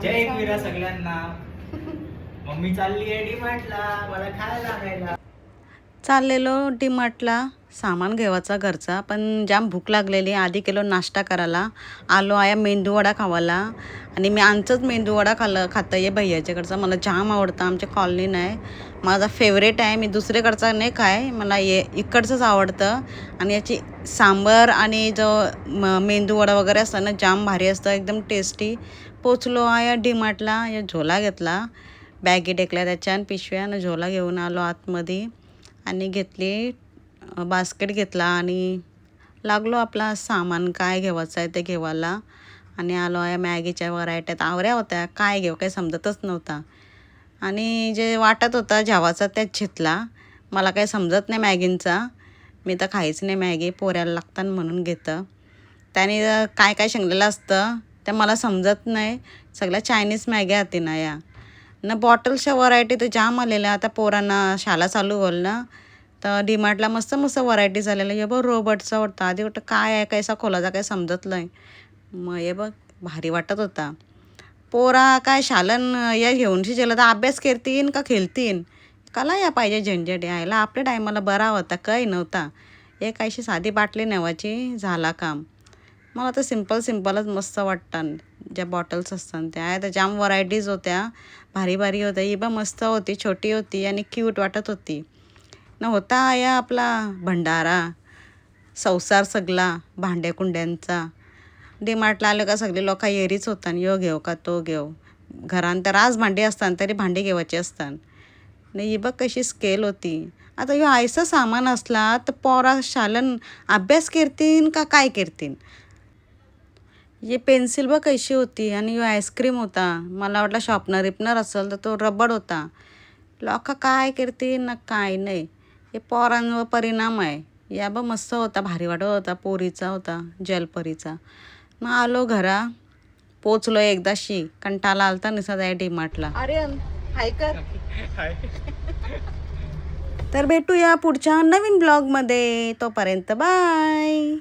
जय एकविरा सगळ्यांना. मम्मी चालली आहे डीमार्टला मला खायला आणायला. चाललेलो डीमार्टला सामान घ्यायचा घरचा, पण जाम भूक लागलेली. आधी केलो नाश्ता करायला, आलो आया मेंदूवडा खावाला. आणि मी आमचंच मेंदूवडा खातं आहे भैयाच्याकडचा. मला जाम आवडतं, आमच्या कॉलनी नाही, माझा फेवरेट आहे. मी दुसरीकडचा नाही काय, मला इकडचंच आवडतं. आणि याची सांबर आणि जो मेंदूवडा वगैरे असतं ना, जाम भारी असतं, एकदम टेस्टी. पोचलो आया डीमार्टला, या झोला घेतला, बॅगी टेकल्या त्याच्या आणि पिशव्या आणि झोला घेऊन आलो आतमध्ये आणि घेतली बास्केट घेतला आणि लागलो आपला सामान काय घ्यायचं आहे ते घेवायला. आणि आलो आहे मॅगीच्या व्हरायट्यात आवऱ्या होत्या, काय घेऊ काही समजतच नव्हता. आणि जे वाटत होता जेवाचा त्याच घेतला. मला काही समजत नाही मॅगींचा, मी तर खायच नाही मॅगी, पोऱ्याला लागतात म्हणून घेतं. त्याने काय काय शेंगलेलं असतं ते मला समजत नाही. सगळ्या चायनीज मॅग्या होती ना या ना, बॉटल्सच्या व्हरायटी तर जाम आलेल्या. आता पोरांना शाळा चालू होईल ना, तर डीमार्टला मस्त मस्त व्हरायटी झालेल्या. हे बघ रोबोटचा होता, आधी वाटतं काय आहे कैसा खोलाचा काही समजत नाही. मग हे बघ भारी वाटत होता. पोरा काय शालन या घेऊन शिजेला तर अभ्यास करतीन का खेळतीन, कला या पाहिजे झंझट यायला. आपल्या टायमाला बरा होता, काही नव्हता. एक अशी साधी बाटली नेवायची, झाला काम. मला तर सिंपलच मस्त वाटतात ज्या बॉटल्स असतात त्या. तर जाम व्हरायटीज होत्या, भारी भारी होत्या. ही बा मस्त होती, छोटी होती आणि क्यूट वाटत होती ना. होता या आपला भंडारा संसार सगळा भांड्याकुंड्यांचा. डीमार्टला आलं का सगळे लोक येरीच होतात, यो घेऊ का तो घेऊ. घरात तर आज भांडी असतात तरी भांडी घेवायची असतात. नाही ही बघ कशी स्केल होती. आता ह्यो आयचं सामान असला तर पोरा शालन अभ्यास करतीन का काय करतीन. ये पेन्सिल बघ कशी होती आणि ह्यो आईस्क्रीम होता. मला वाटलं शॉर्पनर रिपनर असेल तर तो रबड होता. लोक काय करतील ना काय नाही, हे पोरांवर परिणाम आहे. या बघ मस्त होता, भारी वाटत होता, पोरीचा होता, जलपरीचा. मग आलो घरा, पोचलो एकदाशी, कंटाळा आलता निसा जाय डीमार्टला. अरे हाय कर. तर भेटूया पुढच्या नवीन ब्लॉगमध्ये, तोपर्यंत बाय.